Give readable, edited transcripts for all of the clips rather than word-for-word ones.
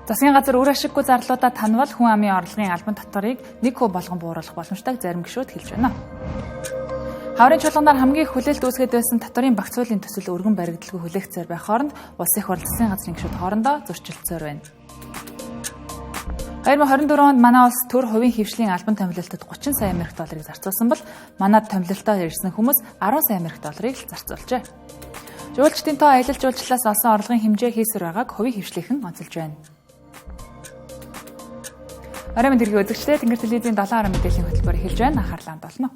Засгийн газар үр ашиггүй зарлуудаа танвал хүн амын орлогын албан татварыг 1% болгон бууруулах боломжтойг зарим гишүүд хэлж байна. Хаврын чуулганаар хамгийн их хүлээлт үүсгээд байсан татварын багцуулын төсөл өргөн баригдалгүй хүлээгцээр байх хооронд улс их хурл засгийн газрын гишүүд хоорондоо зөрчилцөөр байна. 2024 онд манай улс төр хувийн хөвшлийн албан томилолтод 30 сая америк долларыг зарцуулсан бол манад томилолтоор ирсэн хүмүүс 10 сая америк долларыг зарцуулжээ. Жуулчдын тоо аялал жуулчлалаас олсон орлогын хэмжээ хийсвэр байгааг хувийн хөвшлийнхэн онцолж байна. Оройн мэдрэгийн үзэгчдээ Тэнгэр телевизийн 7 орон мэдээллийн хөтөлбөр эхэлж байна. Анхаарлаа хандуулна.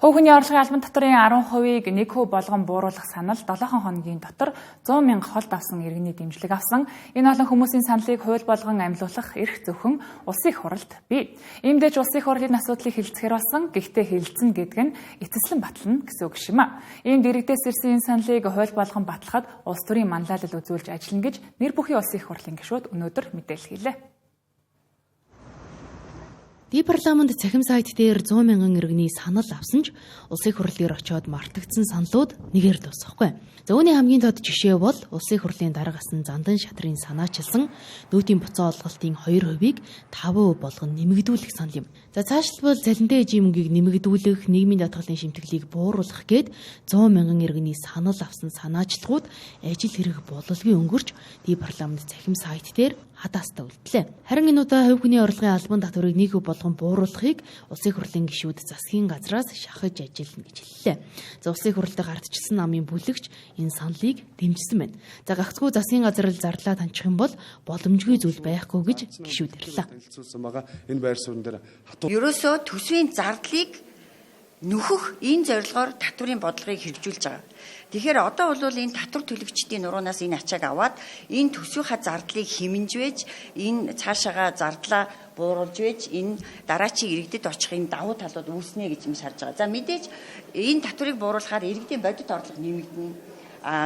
Хувийн орлогын албан татварын 10%-ийг 1% болгон бууруулах санал 7 хоногийн дотор 100 мянга холд авсан иргэний дэмжлэг авсан. Энэ олон хүмүүсийн саналыг хууль болгон амьлуулах эрх зөвхөн улсын их хурлд бий. Иймдээч улсын их хурлын асуудлыг хэлцэхээр болсон. Гэхдээ хэлэлцэн гэдэг нь эцэслэн батлана гэсэн үг шим а. Ийм дэрэгдээс ирсэн энэ саналыг хууль болгон батлахад улс төрийн манлайлал үзүүлж ажиллана гэж нэр бүхий улсын их хурлын гишүүд өнөөдөр мэдээлэл хийлээ. Ди парламент цахим сайт дээр 100 мянган иргэний санал авсан ч улсын хурлын очоод мартагдсан саналууд нэгээр дуусахгүй. За үүний хамгийн тод жишээ бол улсын хурлын дарга асан зандан шатрын санаачилсан нүүтийн буцаа олголтын 2%-ийг 5% болгон нэмэгдүүлэх санал юм. За цаашлбал цалинтай эжийн мөнгийг нэмэгдүүлэх, нийгмийн даатгалын шимтгэлийг бууруулах гээд 100 мянган иргэний санал авсан санаачлагууд ажил хэрэг бололгүй өнгөрч ди парламент цахим сайт дээр хатаастай үлдлээ. Харин энэ удаа хувь хүний орлогын албан татварыг 1% болгон бууруулахыг улсын хурлын гишүүд засгийн газраас шахаж ажиллана гэж хэллээ. За улсын хурлд гардчилсан намын бүлэгч энэ саналыг дэмжсэн байна. За гагцхүү засгийн газар л зарлаа таньчих юм бол боломжгүй зүйл байхгүй гэж гишүүд ирлээ. Энэ байр суурин дээр ерөөсөө төсвийн зардлыг нөхөх энэ зорилгоор татварын бодлогыг хэрэгжүүлж байгаа. Тэгэхээр одоо бол энэ татвар төлөгчдийн нуруунаас энэ ачааг аваад энэ төсвийнхаа зардлыг хэмнжвэж, энэ цаашаага зардлаа бууруулж вэж, энэ дараачийн иргэдэд очих энэ давуу талууд үүснэ гэж юм шаарж байгаа. За мэдээж энэ татварыг бууруулахаар иргэдийн бодит орлого нэмэгдэнэ,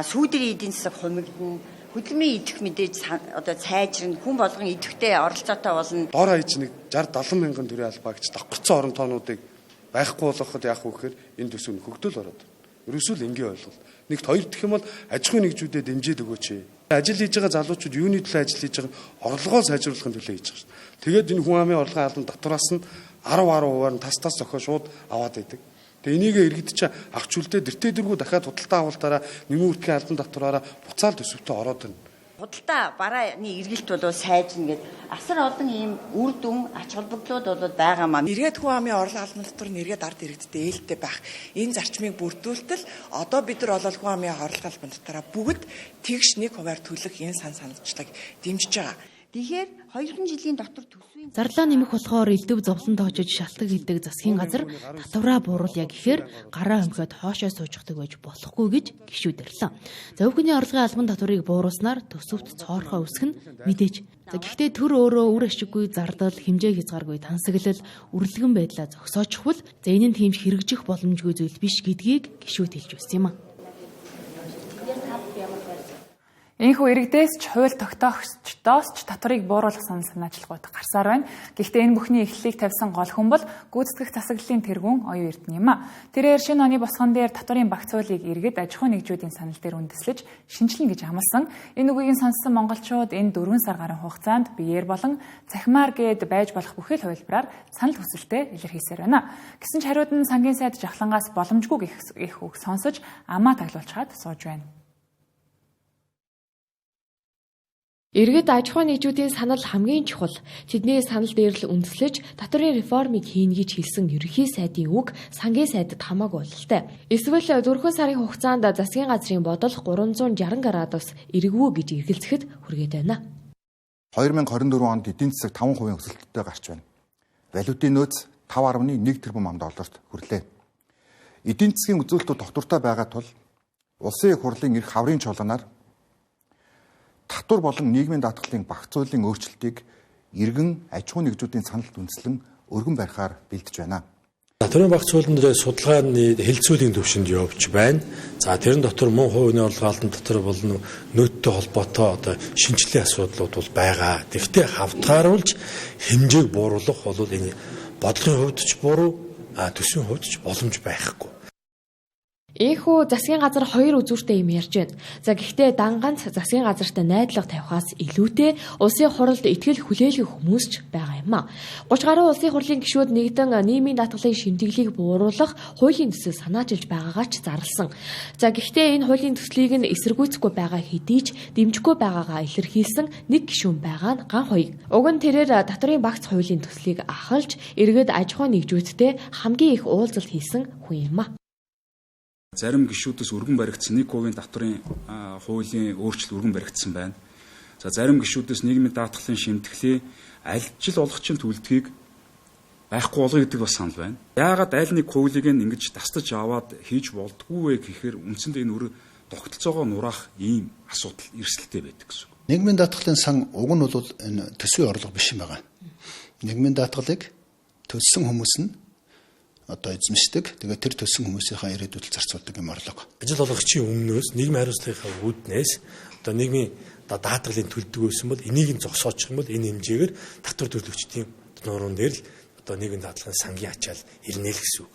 сүүдрийн эдийн засаг хумигдана, хөдөлмөрийн идэх мэдээж одоо сайжирна, хүн болгон идэвхтэй оролцоотой болно. Дор хаяж нэг 60-70 мянган төгрөгийн албаагч давхарцсан орон тоонуудыг байхгүй болгоход яах вэ гэхээр энэ төсөв нь хөгдөл ороод. Ерөөсөө энгийн ойлголт. Нэгт хоёр дэх юм бол аж ахуйн нэгжүүдэд дэмжиж өгөөч. Ажил хийж байгаа залуучууд юуны төлөө ажил хийж байгаа орлогоо сайжруулахын төлөө хийж байгаа шүү. Тэгээд энэ хүн амын орлогын албан татвараас нь 10% нь тас зохио шууд аваад байдаг. Тэгээ энийг иргэд чи авч үлдээ дэртээ дэргүү дахиад худалдаа авалтаараа нэмийн үртгийн албан татвараараа буцаал төсөвтөө ороод байна. Худалдаа барааны эргэлт бол сайжна гэдэг асар олон ийм үр дүн ач холбогдлууд бол байгаа маань. Эргээд хүн амын орлогын албан татвар нэргээд ард иргэдтэй ээлтэй байх. Энэ зарчмыг бүрдүүлтэл одоо бид нар бол хүн амын орлогын албан татвараа бүгд тэгш 1% төлөх энэ саналчлалыг дэмжиж байгаа. Тэгэхээр 2 жилийн дотор төсвийн зарлаа нэмэх болохоор элдв зовлон тоочож шалтгаан хийдэг засгийн газар татвараа бууруулъя гэхээр гараа хөнхөд хоошоо сууждаг байж болохгүй гэж гишүүд ирлээ. За өвгөний орлогын албан татварыг бууруулснаар төсөвт цоорхоо үсэх нь мэдээж. За гэхдээ төр өөрөө үр ашиггүй зардал, хэмжээ хязгааргүй тансаглал, үрлэгэн байдлаа зогсоочихвол за энэ нь тийм хэрэгжих боломжгүй зүйл биш гэдгийг гишүүд хэлж өгсөн юм а. Энэхүү иргэдээс ч хууль тогтоогчдоос ч татварыг бууруулах санаачлагууд гарсаар байна. Гэхдээ энэ бүхний эхлэлийг тавьсан гол хүн бол гүйцэтгэх засаглалын тэргүүн оюун эрдэнэ юм а. Тэрээр шинэ оны босгон дээр татварын багцуулыг иргэд аж ахуйн нэгжүүдийн санал дээр үндэслэж шинжилнэ гэж амласан. Энэ үгийг сонссон монголчууд энэ 4 сар гарын хугацаанд биеэр болон цахимаар гээд байж болох бүхэл хувилбараар санал хүсэлтэд илэрхийлсээр байна. Гэсэн ч хариуд нь сангийн сайд жавхлангаас боломжгүй гэх үг сонсож амаа таглуулчаад сууж байна. Иргэд аж ахуйн нэгжүүдийн санал хамгийн чухал. Тэдний санал дээр л үндэслэж татварын реформыг хийнэ гэж хэлсэн ерөнхий сайдын үг сангийн сайдад хамаагүй бололтой. Эсвэл 4 сарын хугацаанд засгийн газрын бодол 360 градус эргвүү гэж эргэлзэхэд хүргээд байна. 2024 онд эдийн засаг 5% өсөлттэй гарч байна. Валютын нөөц 5.1 тэрбум ам долларт хүрлээ. Эдийн засгийн үзүүлэлтүүд тогтвортой байгаа тул улсын их хурлын эрх хаврын чуулганаар татвар болон нийгмийн даатгалын багцуулын өөрчлөлтийг иргэн аж ахуйн нэгжүүдийн саналд үндэслэн өргөн барихаар бэлдэж байна. Татварын багц хуулинд судалгааны хэлэлцүүлгийн төвшөнд явж байна. За тэрэн дотор мөн хувийн орлогын албан дотор болон нөөцтэй холбоотой одоо шинжилгээний асуудлууд бол байгаа. Тэгвэл хавтгааруулж хэмжээг бууруулах бол энэ бодлогын хувьд ч буруу, төсвийн хувьд ч боломж байхгүй. Ийхүү засгийн газар 2 үзүүртэй юм ярьж байна. За гэхдээ данганц засгийн газарт найдлага тавихаас илүүтэй улсын хуралд итгэл хүлээлгэх хүмүүс ч байгаа юм а. 30 гаруй улсын хурлын гишүүд нэгдэн нийгмийн даатгалын шимтгэлийг бууруулах хуулийн төсөл санаачилж байгаагаа ч зарласан. За гэхдээ энэ хуулийн төслийг нь эсэргүүцэхгүй байгаа хэдий ч дэмжихгүй байгаагаа илэрхийлсэн нэг гишүүн байгаа нь ган хоёг. Уг нь тэрээр татварын багц хуулийн төслийг ахалж иргэд аж ахуй нэгжүүдтэй хамгийн их уулзалт хийсэн хүн юм а. Зарим гишүүдээс өргөн баригдсан 1% татварын хуулийн өөрчлөлт өргөн баригдсан байна. За зарим гишүүдээс нийгмийн даатгалын шимтгэлээ аль жил олгохын төлөвлөгөөг байхгүй болгоё гэдэг бас санал байна. Яагаад аль нэг хуулийг ингэж тасдаж аваад хийж болдгүй вэ гэхээр үндсэндээ энэ өөр тогтолцоогоо нураах ийм асуудал эрсдэлтэй байдаг гэсэн. Нийгмийн даатгалын сан уг нь бол энэ төсвийн орлого биш юм байна. Нийгмийн даатгалыг төлсөн хүмүүс нь одоо эзэмшдэг. Тэгээд тэр төлсөн хүмүүсийнхаа ирээдүйд зарцуулдаг юм орлого. Ажил олгогчийн өмнөөс нийгмийн хариуцлагынхаа үүднээс одоо нийгмийн даатгалын төлдөг байсан бол энийг нь зогсоочих юм бол энэ хэмжээгээр татвар төлөгчдийн нуурын дээр л одоо нийгмийн даатгалын сангийн ачаал ирнэ л гэсэн үг.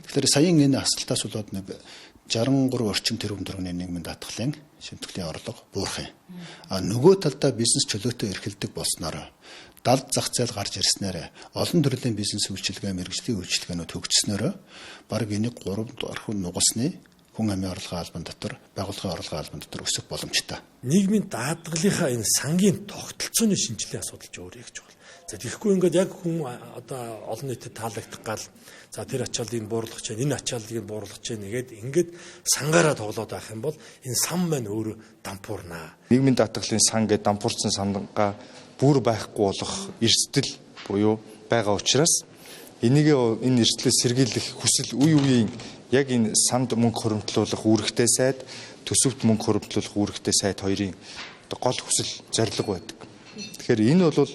Тэгэхээр саяын энэ асуултаас болоод нэг 63 орчим тэрбум төгрөгийн нийгмийн даатгалын шимтгэлийн орлого буурах юм. Нөгөө талдаа бизнес чөлөөтэй эрхэлдэг болсноор далд зах зээл гарч ирснээр олон төрлийн бизнес үйлчилгээ, мэргэжлийн үйлчилгээнүүд хөгжснөөр бараг энийг 3 орхон нугалсны хүн амын орлогын албан дотор, байгууллагын орлогын албан дотор өсөх боломжтой. Нийгмийн даатгалынхаа энэ сангийн тогтолцооны шинжилгээ асуудал ч өөр их чухал. За тэгэхгүй ингээд яг хүн одоо олон нийтэд таалагдах гал за тэр ачааллыг бууруулах чинь энэ ачааллыг бууруулах чинь ингээд сангаараа тоглоод байх юм бол энэ сан маань өөрөө дампуурнаа. Нийгмийн даатгалын сан гэдэг дампуурсан сангаа бүр байхгүй болох эрсдэл буюу байгаа учраас энэ эрсдлээс сэргийлэх хүсэл үе үеийн яг энэ санд мөнгө хуримтлуулах үүрэгтэй сайд, төсөвт мөнгө хуримтлуулах үүрэгтэй сайд хоёрын гол хүсэл зорилго байдаг. Тэгэхээр энэ бол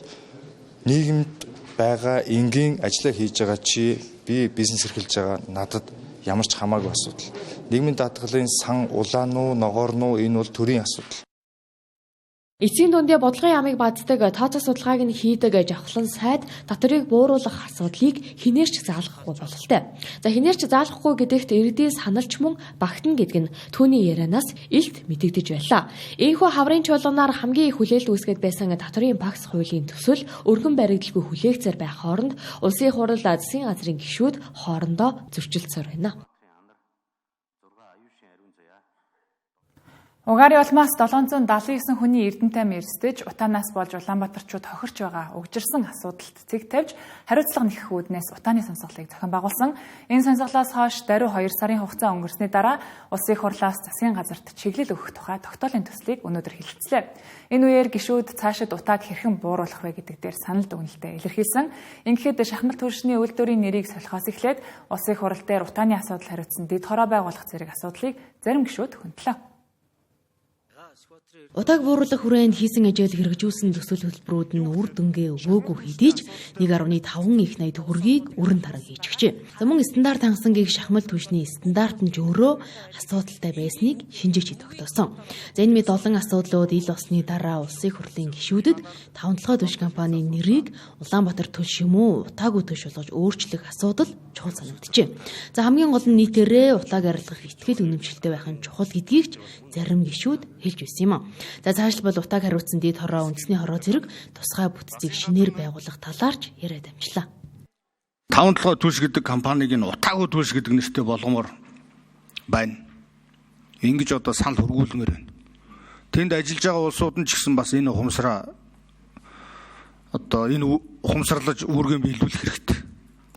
нийгэмд байгаа энгийн ажиллаа хийж байгаа чи би бизнес эрхэлж байгаа надад ямар ч хамаагүй асуудал. Нийгмийн даатгалын сан улаан уу, ногоор нь энэ бол төрийн асуудал. Эцсийн дүндээ бодлогын ямыг баддаг тооцоо судалгааг нь хийдэг жавхлан сайд татварыг бууруулах асуудлыг хинээрч заалгахгүй бололтой. За хинээрч заалгахгүй гэдэгт иргэдийн саналч мөн багтана гэдэг нь түүний ярианаас илт мэдэгдэж байлаа. Ийхүү хаврын чуулганаар хамгийн их хүлээлт үүсгэж байсан татварын багц хуулийн төсөл өргөн баригдалгүй хүлээгцээр байх хооронд улсын хурал засгийн газрын гишүүд хоорондоо зөрчилдсээр байна. Угаарын улмаас 779 хүний эрдэнэтэй мэрсдэж утаанаас болж Улаанбаатарчууд хохирч байгаа угжирсан асуудалд цэг тавьж хариуцлага нэхэх үүднээс утааны сонсголыг зохион байгуулсан. Энэ сонсголоос хойш даруй 2 сарын хугацаа өнгөрсний дараа улсын хурлаас засгийн газарт чиглэл өгөх тухай тогтоолын төслийг өнөөдөр хэлэлцлээ. Энэ үеэр гишүүд цаашид утааг хэрхэн бууруулах вэ гэдэг дээр санал дүгнэлтээ илэрхийлсэн. Ингэхэд шахмал түлшний үйлдвэрийн нэрийг солихоос эхлээд улсын хурал дээр утааны асуудал хариуцсан дэд хороо байгуулах зэрэг асуудлыг зарим гишүүд хөндлөө. Утааг бууруулах хүрээнд хийсэн ажил хэрэгжүүлсэн төсөл хөтөлбөрүүд нь үр дүнгээ өгөөгүй хэдий ч 1.5 их 80 төгрөгийг өрн тараг хийж өгчээ. За мөн стандарт хангасангийн шахмал түвшний стандарт нь ч өөрөө асуудалтай байсныг шинжээч тогтоосон. За энэ мэд олон асуудлууд ил болсны дараа улсын хурлын гишүүдэд 5 түвш компанийн нэрийг Улаанбаатар түвш юм уу, утаагүй түвш болгож өөрчлөх асуудал чухал санагджээ. За хамгийн гол нь нийтээрээ утааг арилгах ихтгэл үнэмшилтэй байх нь чухал гэдгийг ч зарим гишүүд хэлж байсан юм а. За цаашлбал утааг хариуцсан дэд хороо, үндэсний хороо зэрэг тусгай бүтцийг шинээр байгуулах талаарч яриад амжлаа. 5 түвш гэдэг компаниг нь утаагүй түвш гэдэг нэртэй болгомоор байна. Ингэж одоо санал хургуулмаар байна. Тэнд ажиллаж байгаа улсууд нь ч гэсэн бас энэ ухамсараа одоо энэ ухамсарлаж үүргээ биелүүлэх хэрэгтэй.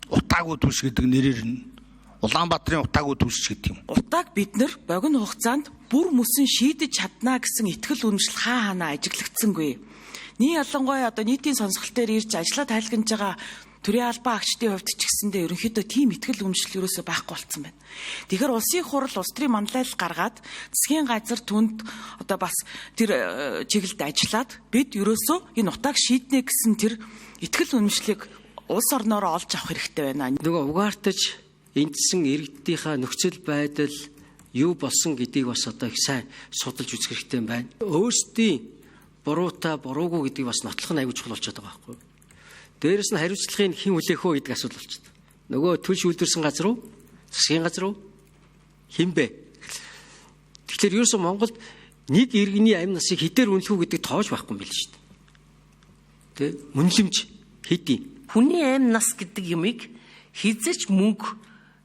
Утаагүй түвш гэдэг нэрээр нь Улаанбаатарын утаагүй түвш гэдэг юм. Утааг бид нар богино хугацаанд бүр мөсөн шийдэж чаднаа гэсэн итгэл үнэмшил хаана ажиглагдсангүй. Нийт ялангуяа одоо нийтийн сонсголт дээр ирж ажиллаа тайлгнаж байгаа төрийн албан агчдын хувьд ч гэсэндээ ерөнхийдөө тийм итгэл үнэмшил ерөөсөө байхгүй болсон байна. Тэгэхээр улсын хурал улс төрийн манлайл гаргаад засгийн газар түнд одоо бас тэр чиглэлд ажиллаад бид ерөөсөө энэ утааг шийднэ гэсэн тэр итгэл үнэмшлийг улс орноороо олж авах хэрэгтэй байна. Нөгөө угаартаж эндсэн иргэдийнхаа нөхцөл байдал юу болсон гэдгийг бас одоо их сайн судалж үзэх хэрэгтэй байна. Өөрсдийн буруутай буруугүй гэдгийг бас нотлох нь аюул чухал болчиход байгаа байхгүй. Дээрээс нь хариуцлагын хэн хүлээх вэ гэдэг асуудал болчиход. Нөгөө төлш үлдэрсэн газар уу? Засгийн газар уу? Хэн бэ? Тэгэхээр ерөөсөн Монголд нэг иргэний амь насыг хэдээр үнэлэх үү гэдэг тоож байхгүй юм биш шүү дээ. Тэ? Үнэлэмж хэдий. Хүний амь нас гэдэг юмыг хизээч мөнгө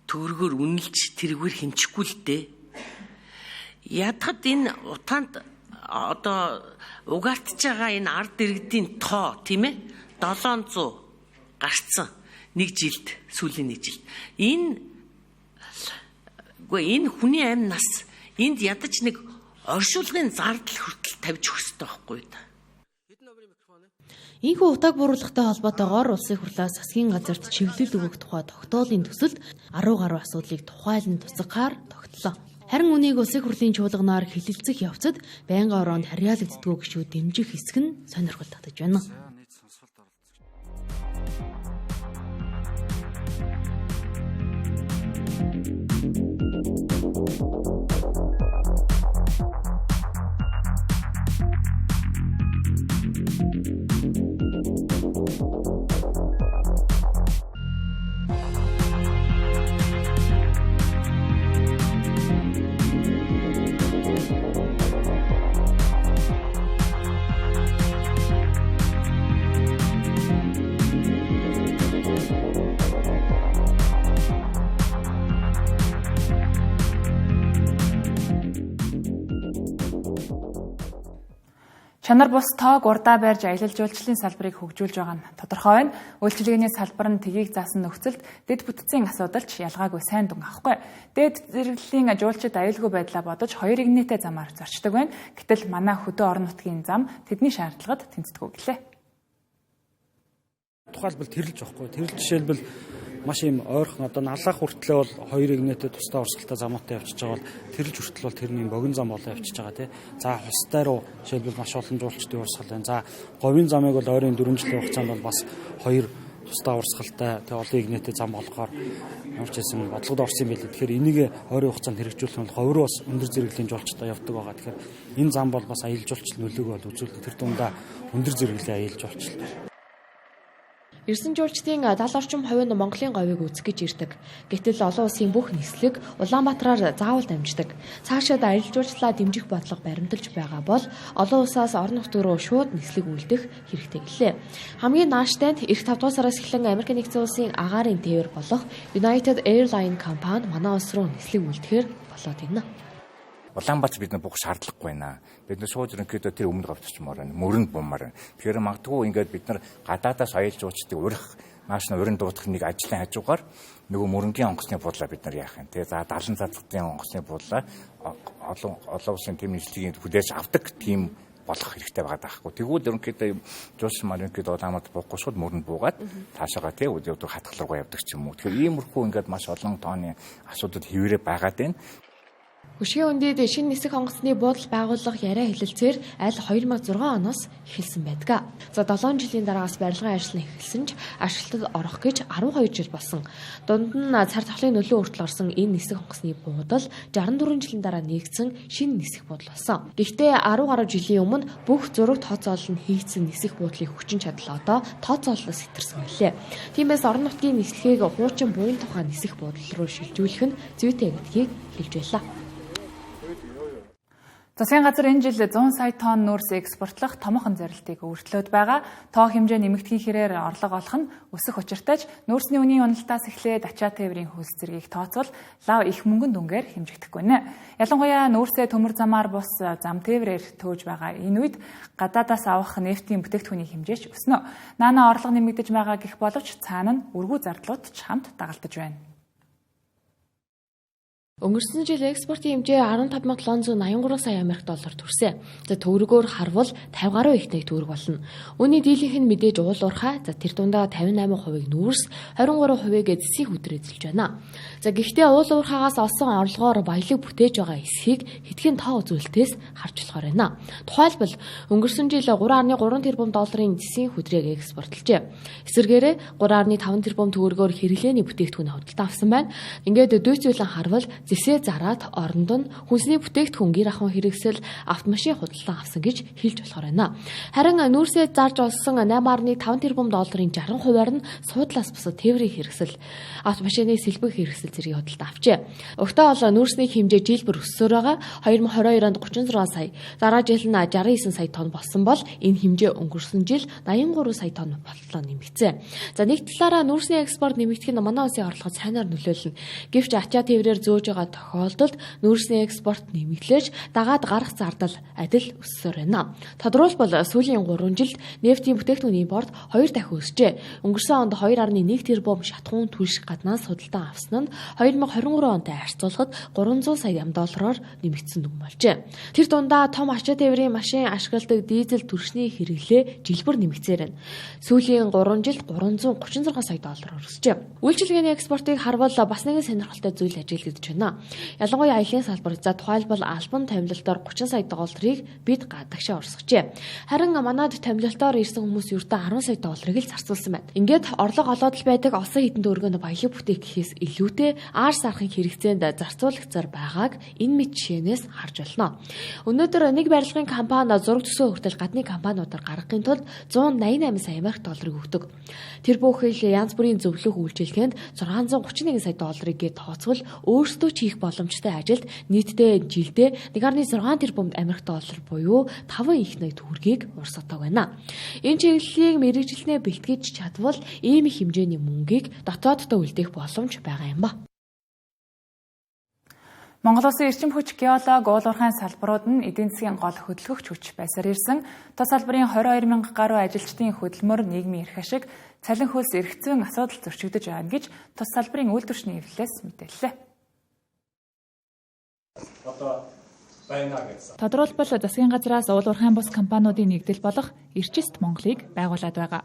төгрөгөөр үнэлж тэргээр хэмчихгүй л дээ. Ядахад энэ утаанд одоо угаартж байгаа энэ ард иргэдийн тоо тийм ээ 700 гарцсан нэг жилд сүүлийн нэг жилд энэ хүний амь нас энд ядаж нэг оршуулгын зардал хүртэл тавьж өгөх хэрэгтэй байхгүй юу? Ийхүү утааг буруулгатай холбоотойгоор улсын хурлаас засгийн газарт чиглэл өгөх тухай тогтоолын төсөлд 10 гаруй асуудлыг тухайлан туцагаар тогтлоо. Харин үнийг улсын хурлын чуулганаар хилэлцэх явцад байнгын ороонд харьяалагддгүү гişүү дэмжих хэсэг нь сонирхол татаж байна. Чанар бус тоог урдаа барьж аялал жуулчлалын салбарыг хөгжүүлж байгаа нь тодорхой байна. Үйлчилгээний салбар нь тгийг заасан нөхцөлд дэд бүтцийн асуудалч ялгаагүй сайн дүн авахгүй. Дэд зэрэглэлийн жуулчид аюулгүй байдлаа бодож хоёрыг нийтээ замаар зорчдог байна. Гэтэл манай хөдөө орон нутгийн зам тэдний шаардлагад тэнцдэггүй гэлээ. Тухайлбал тэрэлж байхгүй. Тэрэлж жишээлбэл маш юм ойрхон одоо налах хүртлээ бол хоёрыг нэтэ тусдаа урсгалтай замуудтай явчихж байгаа бол тэрэлж хүртэл бол тэрний богино зам болоо явчихж байгаа тий. За хустай руу жишээлбэл маш олон жуулчдын урсгал байна. За говийн замыг бол ойрын 4 жилийн хугацаанд бол бас хоёр тусдаа урсгалтай тий олон игнэтэй зам болгохоор ямар ч байсан бодлогод орсон юм билээ. Тэгэхээр энийг ойрын хугацаанд хэрэгжүүлэх нь бол говьроо бас өндөр зэрэглэлийн жуулчтай явдаг байгаа. Тэгэхээр энэ зам бол бас аялал жуулчлал нөлөөг бол үзүүлдэг. Тэр дундаа өндөр зэрэглэлийн аялал жуулчлал. Ирсэн жуулчдын 70 орчим хувь нь Монголын говийг үзэх гэж ирдэг. Гэтэл олон улсын бүх нислэг Улаанбаатараар заавал дамждаг. Цаашаад аялал жуулчлалаа дэмжих бодлого баримталж байгаа бол олон улсаас орон нутг руу шууд нислэг үлдэх хэрэгтэй гэлээ. Хамгийн нааштай эх 5 дугаар сараас эхлэн Америк нэгдсэн улсын агаарын тээвэр болох United Airlines компани манай улс руу нислэг үлдэхээр болоод байна. Улаанбаатар бид нар бүх шаардлагагүй байна. Бид нар шууд ерөнхийдөө тэр өмнө говьчмоор байна. Мөрөнд бумаар байна. Тэгэхээр магадгүй ингээд бид нар гадаадаас аялал жуулчдыг урих нааш нь урин дуудах нэг ажлын хажуугаар нөгөө мөрөнгийн онгоцны буудлаа бид нар яах юм. Тэгээ за 70 цацгтын онгоцны буудлаа олон улсын тэм нийслэгийн хүлээж авдаг тийм болох хэрэгтэй байгаа даахгүй. Тэгвэл ерөнхийдөө жуулч маань ерөнхийдөө Улаанбаатар буухгүй шууд мөрөнд буугаад таашаага тий өдөө хатгалруугаа явдаг ч юм уу. Тэгэхээр иймэрхүү ингээд маш олон тооны асуудал хэвээрээ байгаад байна. Хөшгийн үндэд шинэ нисэх онгоцны буудал байгуулах яриа хэлэлцээр аль 2006 оноос эхэлсэн байдаг. За 7 жилийн дараагаас барилгын ажил нь эхэлсэн ч ашиглалтад орох гэж 12 жил болсон. Дунд нь цар тахлын нөлөө хүртэл орсон энэ нисэх онгоцны буудал 64 жилийн дараа нэгдсэн шинэ нисэх буудал болсон. Гэхдээ 10 гаруй жилийн өмнө бүх зураг тооцоолол нь хийгдсэн нисэх буудлын хүчин чадал одоо тооцоололоос хэтэрсэн гэлээ. Тиймээс орон нутгийн нислэгийг хуучин буян тухайн нисэх буудал руу шилжүүлэх нь зүйтэй гэдгийг хэлж байлаа. Засгийн газар энэ жил 100 сая тонн нүүрс экспортлох томоохон зорилтыг өөрчлөөд байгаа. Тоо хэмжээ нэмэгдэхийн хэрээр орлого олох нь өсөх учиртайч нүүрсний үнийн уналтаас эхлээд ачаа тээврийн хөлс зэргийг тооцвол лав их мөнгөн дүнгээр хэмжигдэхгүй нэ. Ялангуяа нүүрсээ төмөр замаар бус зам тээврээр төөж байгаа энэ үед гадаадаас авах нефтийн бүтээгдэхүүний хэмжээч өснө. Наана орлого нэмэгдэж байгаа гэх боловч цаана нь үргүү зардлууд ч хамт дагалдаж байна. Өнгөрсөн жил экспортын хэмжээ 15,783 сая америк доллар төрсөн. За төгрөгөөр харвал 50 гаруй их нэг төгрөг болно. Үүний дийлэнх нь мэдээж уул уурхай. За тэр дундаа 58%-ыг нүүрс, 23%-ыг эзэсийн хөдөр эзэлж байна. За гэхдээ уул уурхайгаас олсон орлогоор баялаг бүтээж байгаа эсхийг хэдхэн тоо үзүүлэлтээс харж болохоор байна. Тухайлбал өнгөрсөн жил 3.3 тэрбум долларын эзэсийн хөдрийг экспортлжээ. Эсвэргээрээ 3.5 тэрбум төгрөгөөр хэрэглээний бүтээгдэхүүн худалдан авсан байна. Ингээд дүйцүүлэн харвал зэсээ зараад оронд нь хүнсний бүтээгдэхүүн гэр ахуйн хэрэгсэл автомашин худалдан авсан гэж хэлж болохоор байна. Харин нүүрсээ зарж олсон 8.5 тэрбум долларын 60%-аар нь суудлаас бусад тээврийн хэрэгсэл, автомашины сэлбэг хэрэгсэл зэрэг худалдан авчээ. Өгтөө бол нүүрсний хэмжээ жилбэр өссөөр байгаа. 2022 онд 36 сая, дараа жил нь 69 сая тонн болсон бол энэ хэмжээ өнгөрсөн жил 83 сая тонн болтлоо нэмэгдсэн. За нэг талаараа нүүрсний экспорт нэмэгдэх нь манай улсын орлогод сайнаар нөлөөлнө. Гэвч ачаа тээврээр зөөж байгаа тохиолдолд нүүрсний экспорт нэмэгдлэж дагаад гарах зардал адил өссөөр байна. Тодорхойлбол сүүлийн 3 жилд нефтийн бүтээгдэхүүн импорт 2 дахин өсжээ. Өнгөрсөн онд 2.1 тэрбум шатхуун түлших гаднаас худалдан авсан нь 2023 онтой харьцуулахад 300 сая доллараар нэмэгдсэн дүн болжээ. Тэр дундаа том ачаа тээврийн машин ашигладаг дизель түлшний хэрэглээ жилбэр нэмэгцээр байна. Сүүлийн 3 жилд 336 сая доллараар өсжээ. Үйлчилгээний экспортыг харвал бас нэгэн сонирхолтой зүйл ажиглагдж байна. Ялангуяа аялын салбар, за тухайлбал албан томилолтоор 30 сая долларыг бид гадагшаа урсгажээ. Харин манайд томилолтоор ирсэн хүмүүс ердөө 10 сая долларыг л зарцуулсан байна. Ингээд орлого олоод л байдаг олон хэдэн төгрөгөнд баялаг бүтээгдэхээс илүүтэй аар сархын хэрэгцээнд зарцуулагцаар байгааг энэ мэд жишээнээс харж болно. Өнөөдөр нэг барилгын компани зураг төсөө хүртэл гадны компаниудаар гаргахын тулд 188 сая америк долларыг өгдөг. Тэр бүхэл янз бүрийн зөвлөх үйлчилгээнд 631 сая долларыг тооцвол өөрсдөө хийх боломжтой ажилд нийтдээ жилдээ 1.6 тэрбум америк доллар буюу 5 их нэг төгрөгийг урсгадаг байна. Энэ чиглэлийг мэргэжилнээ бэлтгэж чадвал ийм их хэмжээний мөнгийг дотооддоо үлдээх боломж байгаа юм ба. Монгол Улсын эрчим хүч геолог уул уурхайн салбарууд нь эдийн засгийн гол хөдөлгөгч хүч байсаар ирсэн тус салбарын 22,000 гаруй ажилчдын хөдөлмөр нийгмийн эрх ашиг цалин хөлс эргэцүүн асуудал зөрчигдөж байна гэж тус салбарын үйлдвэрчний эвлэлээс мэдээллээ. Тодорхойлбол засгийн газраас уул уурхайн бус компаниудын нэгдэл болох Эрчист Монголыг байгуулад байгаа.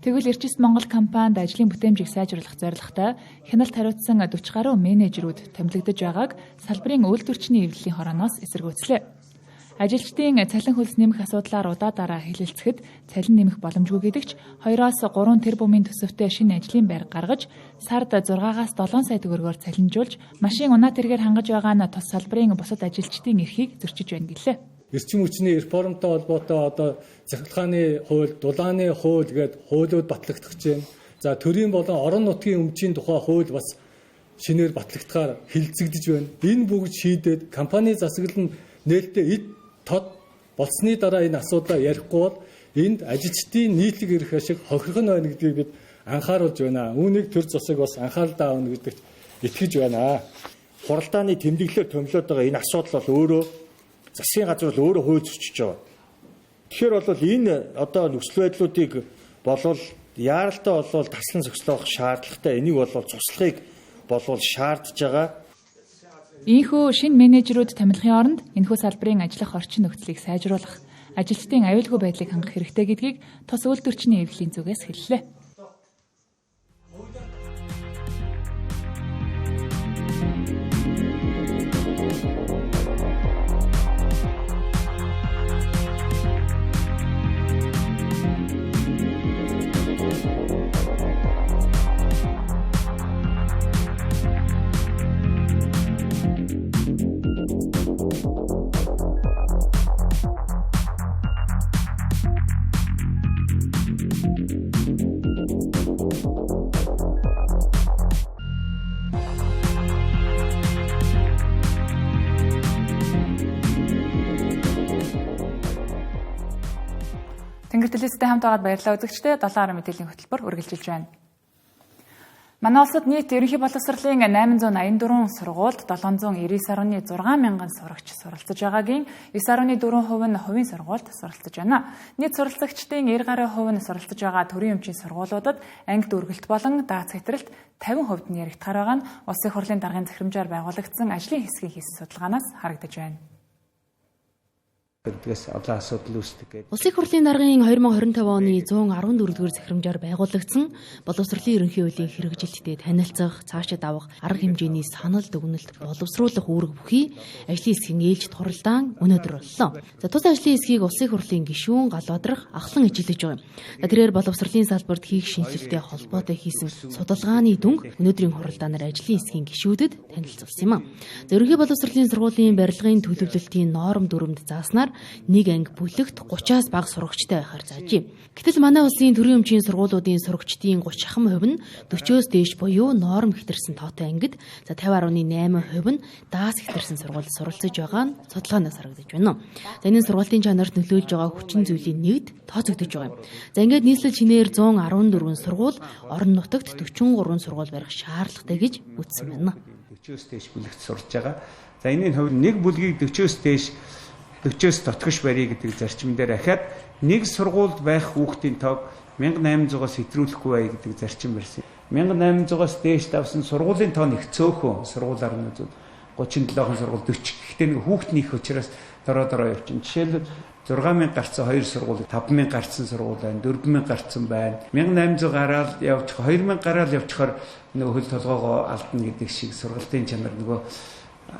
Тэгвэл Эрчист Монгол компанид ажлын бүтээмжийг сайжруулах зорилготой хяналт хариуцсан 40 гаруй менежерүүд томилогдож байгааг салбарын үйлдвэрчний эвлэлийн хорооноос эсэргүүцлээ. Ажилчдын цалин хөлс нэмэх асуудлаар удаадараа хэлэлцэхэд цалин нэмэх боломжгүй гэдэгч 2-3 тэрбумын төсөвтэй шинэ ажлын байр гаргаж сард 6-7 сая төгрөгөөр цалинжуулж машин унаа тэргээр хангаж байгаа нь тус салбарын бусад ажилчдын эрхийг зөрчиж байна гэлээ. Эрчим хүчний реформтой холбоотой одоо захиргааны хууль, дулааны хууль гээд хуулиуд батлагдах гэж байна. За төрийн болон орон нутгийн өмчийн тухай хууль бас шинээр батлагдахаар хилцэгдэж байна. Энэ бүгд шийдээд компани засаглал нь нээлттэй эд тод болсны дараа энэ асуудлаа ярихгүй бол энд ажилчдын нийтлэг эрх ашиг хохирох нь байна гэдгийг бид анхааруулж байна. Үүнийг төр засаг бас анхааралтай авна гэдэгт итгэж байна. Хуралдааны тэмдэглэлээр томилоод байгаа энэ асуудал бол өөрөө засгийн газар бол өөрөө хууль зөрчиж байгаа. Тэгэхээр бол энэ одоо нөхцөл байдлуудыг болвол яаралтай болвол таслан зохицлох шаардлагатай. Энийг бол цуслахыг болвол шаардж байгаа. Ийхүү шинэ менежерүүд томилохын оронд энэхүү салбарын ажиллах орчин нөхцөлийг сайжруулах, ажилчдын аюулгүй байдлыг хангах хэрэгтэй гэдгийг тус үйлдвэрчний эвлэлийн зүгээс хэллээ. Тэнгэр телевизтэй хамт байгаад баярлалаа үзэгчдээ 7 10 мэдээллийн хөтөлбөр үргэлжилж байна. Манай улсад нийт ерөнхий боловсролын 884 сургуульд 799.6 мянган сурагч суралцж байгаагийн 9.4% нь хувийн сургуульд суралцж байна. Нийт суралцагчдын 90% нь суралцж байгаа төрийн өмчийн сургуулиудад анги дүүргэлт болон дац хэтрэлт 50% нь яригдахаар байгаа нь Улсын их хурлын даргын захирамжаар байгуулагдсан ажлын хэсгийн хийсэн судалгаанаас харагдаж байна. Гэдгээс олон асуудал үүсдэг. Улсын их хурлын даргын 2025 оны 114-р захирамжаар байгуулагдсан боловсролын ерөнхий хуулийн хэрэгжилтэд танилцах, цаашид авах арга хэмжээний санал дүгнэлт боловсруулах үүрэг бүхий ажлын хэсгийн ээлжид хуралдаан өнөөдөр боллоо. За тус ажлын хэсгийг Улсын их хурлын гишүүн Галбадрах ахлан ижилж байгаа юм. Тэрээр боловсролын салбарт хийх шинжилгээтэй холбоотой хийсэн судалгааны дүнг өнөөдрийн хуралдаанаар ажлын хэсгийн гишүүдэд танилцуулсан юм. За ерөнхий боловсролын сургуулийн барилгын төлөвлөлтийн норм дүрмд зааснаар нэг анги бүлэгт 30-аас бага сурагчтай байхаар заажээ. Гэтэл манай улсын төрийн өмчийн сургуулиудын сурагчдын 30% нь 40-оос дээш буюу норм хэтэрсэн тоотой ангид, за 50.8% нь даас хэтэрсэн сургуульд суралцж байгаа нь судалгаанаас харагдаж байна. За энэ сургуулийн чанарт нөлөөлж байгаа хүчин зүйлийн нэгд тооцогдож байгаа юм. За ингээд нийслэл шинээр 114 сургууль, орон нутагт 43 сургууль барих шаардлагатай гэж үзсэн байна. 40-оос дээш бүлэгт сурж байгаа. За энэний хувьд нэг бүлгийг 40-оос дээш 40-оос дотгош барья гэдэг зарчим дээр ахаад нэг сургуульд байх хүүхдийн тоог 1800-аас хэтрүүлэхгүй бай гэдэг зарчим барьсан. 1800-аас дээш давсан сургуулийн тоо нэг цөөхөн сургуулиар нь 37хан сургууль 40. Гэхдээ нэг хүүхдний их учраас дороо явчихна. Жишээлбэл 6000 гарцсан 2 сургууль, 5000 гарцсан сургууль байна, 4000 гарцсан байна. 1800 гараад явчих, 2000 гараад явчихаар нөгөө хөл толгоогоо алдна гэдэг шиг сургалтын чанар нөгөө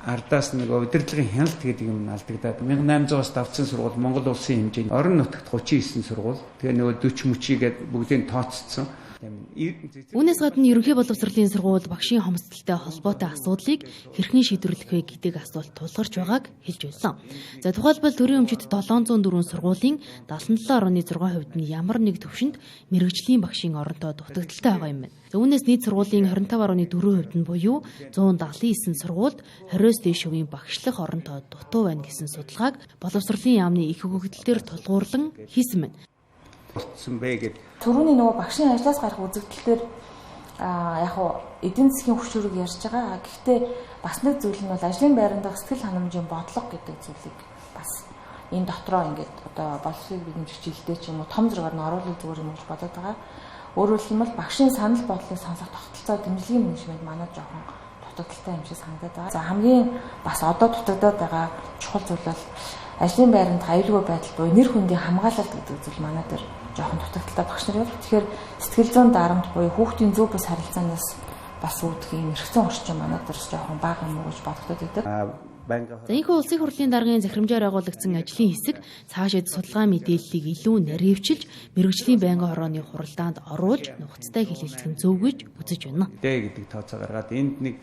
ардаас нөгөө удирдлагын хяналт гэдэг юм алдагдаад 1800-аас давцсан сургууль Монгол улсын хэмжээнд орон нутагт 39 сургууль тэгээ нөгөө 40 мөчийгээд бүгдийг тооцсон. Үүнээс гадна ерөнхий боловсролын сургууль багшийн хомсдолтой холбоотой асуудлыг хэрхэн шийдвэрлэх вэ гэдэг асуулт тулгарч байгааг хэлж байсан. За тухайлбал төрийн өмчит 704 сургуулийн 77.6% нь ямар нэг төвшөнд мэрэгжлийн багшийн оронтой дутагдaltaй байгаа юм байна. За үүнээс нийт сургуулийн 25.4% нь буюу 179 сургуульд 20-с дээш хувийн багшлах оронтой дутуу байна гэсэн судалгааг боловсролын яамны их хөгжөлтөөр тулгуурлан хийсэн байна. Төрөний нөгөө багшийн ажлаас гарах үзэгдэлээр яг хуу эдийн засгийн хүч хөрөг ярьж байгаа. Гэхдээ бас нэг зүйл нь бол ажлын байранд сэтгэл ханамжийн бодлого гэдэг зүйлийг бас энэ дотроо ингээд одоо боловсролын бэлэмж хичээлдээ ч юм уу том зэрэгээр нь оруулах зүгээр юм гэж бодоод байгаа. Өөрөөр хэлбэл багшийн санал бодлыг сонсох тогтолцоо дэмжлэгийн менежмент манай жоохон дутагдaltaй юм шиг санагдаад байгаа. За хамгийн бас одоо дутагдаад байгаа чухал зүйл бол ажлын байранд аюулгүй байдал буюу нэр хүндийн хамгаалалт гэдэг зүйл манай дээр жоохон дутагдaltaй багш нар явал. Тэгэхээр сэтгэл зүйн дарамт буюу хүүхдийн зөв бус харилцаанаас бас үүдэх юм эргэцэн орчин манай дээр жоохон бага юм уу гэж бодогдод байдаг. За энэ Улсын их хурлын даргын захирамжаар байгуулагдсан ажлын хэсэг цаашид судалгаа мэдээллийг илүү наривчилж мэрэгжлийн байнгын хорооны хуралдаанд оруулж нухацтай хэлэлцэх нь зөв гэж үзэж байна. Гэдэг тооцоо гаргаад энд нэг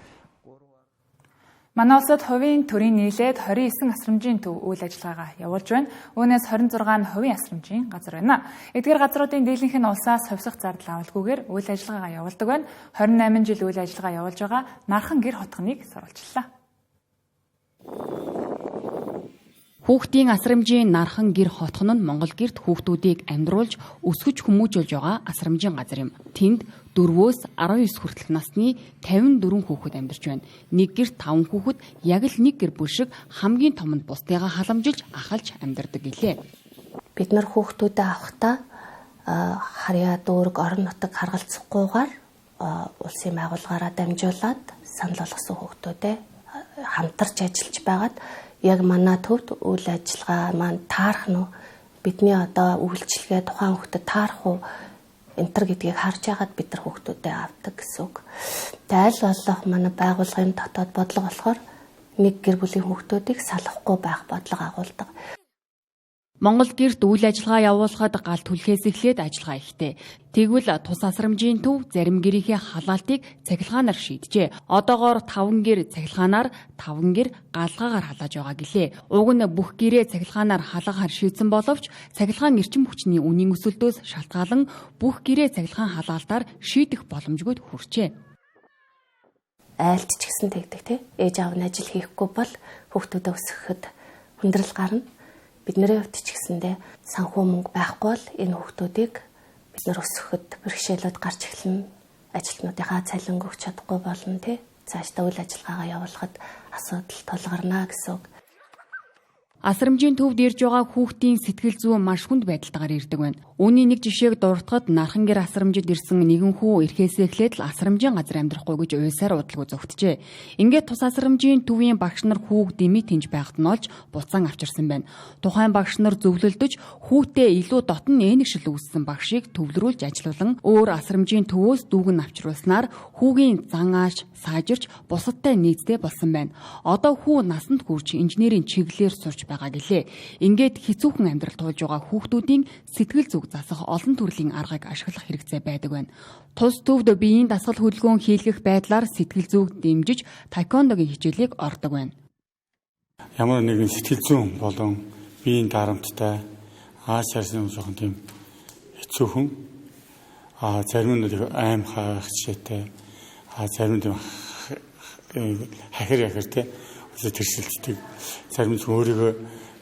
Манай улсад хувийн төрийн нийлээд 29 асрамжийн төв үйл ажиллагаагаа явуулж байна. Үүнээс 26 нь хувийн асрамжийн газар байна. Эдгээр газруудын дийлэнх нь улсаас хувьсах зардал авалгүйгээр үйл ажиллагаагаа явуулдаг байна. 28 жил үйл ажиллагаа явуулж байгаа Нархан гэр хотгоныг сурвалжлаа. Хүүхдийн асрамжийн Нархан гэр хотхон нь Монгол гэрт хүүхдүүдийг амьдруулж өсгөж хүмүүжүүлж байгаа асрамжийн газар юм. Тэнд 4-өөс 19 хүртэлх насны 54 хүүхэд амьдарч байна. Нэг гэрт 5 хүүхэд яг л нэг гэр бүл шиг хамгийн том нь бусдыгаа халамжилж ахалж амьдардаг гэлээ. Бид нар хүүхдүүдээ авахдаа харьяа дүүрэг орон нутаг харгалзахгүйгээр улсын байгууллагаараа дамжуулаад санал болгосон хүүхдүүдээ хамтарч ажиллаж байгаад яг манай төвд үйл ажиллагаа маань таарах нь бидний одоо үйлчлэгээ тухайн хүүхдэд таарах уу энтер гэдгийг харж яагаад бид нар хүүхдүүдэд авдаг гэсэн үг. Аль болох манай байгууллагын дотоод бодлого болохоор нэг гэр бүлийн хүүхдүүдийг салахгүй байх бодлого агуулдаг. Монгол гэрт үйл ажиллагаа явуулахад гал түлхээс эхлээд ажиллагаа ихтэй. Тэгвэл тус асрамжийн төв зарим гэрийнхээ халаалтыг цахилгаанаар шийджээ. Одоогоор 5 гэр цахилгаанаар 5 гэр галгаагаар халааж байгаа гэлээ. Уг нь бүх гэрээ цахилгаанаар халаагаар шийдсэн боловч цахилгаан эрчим хүчний үнийн өсөлтөөс шалтгаалan бүх гэрээ цахилгаан халаалтаар шийдэх боломжгүй хүрчээ. Айлч ч гэсэн тэгдэг тий. Ээж аав нь ажил хийхгүй бол хүүхдүүдээ өсгөхөд хүндрэл гарна. Бидний хувьд ч гэсэндээ санхүү мөнгө байхгүй бол энэ хүүхдүүдийг бид нар өсгөхөд бэрхшээлүүд гарч эхэлнэ. ажилтнуудынхаа цалин өгч чадахгүй болно тий. Цаашдаа үйл ажиллагаагаа явуулахад асуудал тулгарна гэсэн үг. Асрамжийн төвд ирж байгаа хүүхдийн сэтгэл зүй маш хүнд байдалтайгаар ирдэг байна. Үүний нэг жишээг дуртахад нархан гэр асрамжид ирсэн нэгэн хүү эрхээсээ эхлээд л асрамжийн газар амьдрахгүй гэж уйсаар удалгүй зөвтжээ. Ингээд тус асрамжийн төвийн багш нар хүүг дэмий тэнж байхад нь олж буцаан авчирсан байна. Тухайн багш нар зөвлөлдөж хүүхдээ илүү дотн ээнэгшил үүссэн багшийг төвлөрүүлж ажилуулан өөр асрамжийн төвөөс дүүг нь авчруулснаар хүүгийн зан ааш саажирч бусадтай нийцтэй болсон байна. Одоо хүү насанд хүрч инженерийн чиглэлээр сурч байгаа гэлээ. Ингээд хэцүүхэн амьдрал туулж байгаа хүүхдүүдийн сэтгэл зүг засах олон төрлийн аргыг ашиглах хэрэгцээ байдаг байна. Тус төвд биеийн дасгал хөдөлгөөн хийлгэх байдлаар сэтгэл зүг дэмжиж таеквондогийн хичээлийг ордог байна. Ямар нэгэн сэтгэл зүйн болон биеийн дарамттай ааш харсан жоохон тийм хэцүүхэн зарим нь аим хаах жишээтэй зарим нь хахир яхиртэй тэрсэлцдэг зарим нь өөрийгөө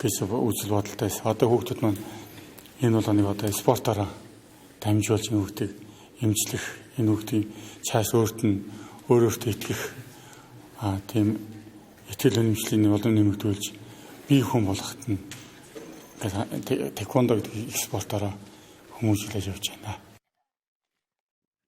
гэж үзэл бодолтой. Одоо хүүхдүүд маань энэ бол нэг одоо спортоор дамжуулж энэ хүүхдийг эмчлэх, энэ хүүхдийн цааш өөртөө итгэх тийм итгэл үнэмшлийн болон нэмэгдүүлж бие хүн болгоход нь таеквондо гэдэг спортоор хүмүүжүүлж явж байна.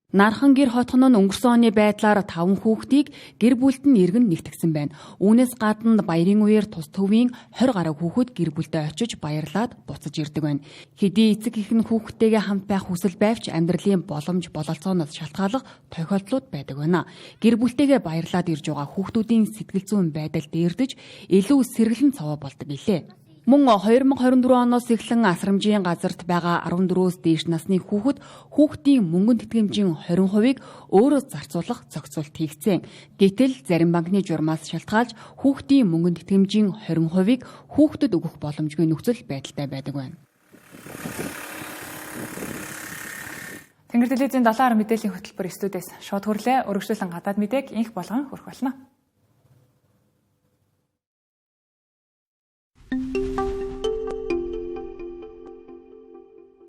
Нархан гэр хотхон нь өнгөрсөн оны байдлаар 5 хүүхдийг гэр бүлд нь иргэн нэгтгэсэн байна. Үүнээс гадна баярын үеэр тус төвийн 20 гаруй хүүхэд гэр бүлдээ очиж баярлаад буцаж ирдэг байна. Хэдий эцэг их нь хүүхдтэйгээ хамт байх хүсэл байвч амьдралын боломж бололцооноос шалтгаалах тохиолдлууд байдаг байна. Гэр бүлтэйгээ баярлаад ирж байгаа хүүхдүүдийн сэтгэл зүйн байдал дээрдэж илүү сэргэлэн цаваа болдог гэлээ. Мөн 2024 оноос эхлэн асрамжийн газарт байгаа 14-өөс дээш насны хүүхдийн мөнгөн тэтгэмжийн 20%-ийг өөрөө зарцуулах зохицуулт хийгдсэн. Гэтэл зарим банкны журмаас шалтгаалж хүүхдийн мөнгөн тэтгэмжийн 20%-ийг хүүхдэд өгөх боломжгүй нөхцөл байдалтай байдаг байна. Тэнгэр телевизийн 7 мэдээллийн хөтөлбөр студиэс шууд хүрлээ. Өргөжлөлөн гадаад мэдээг инх болгон хүрэх болно.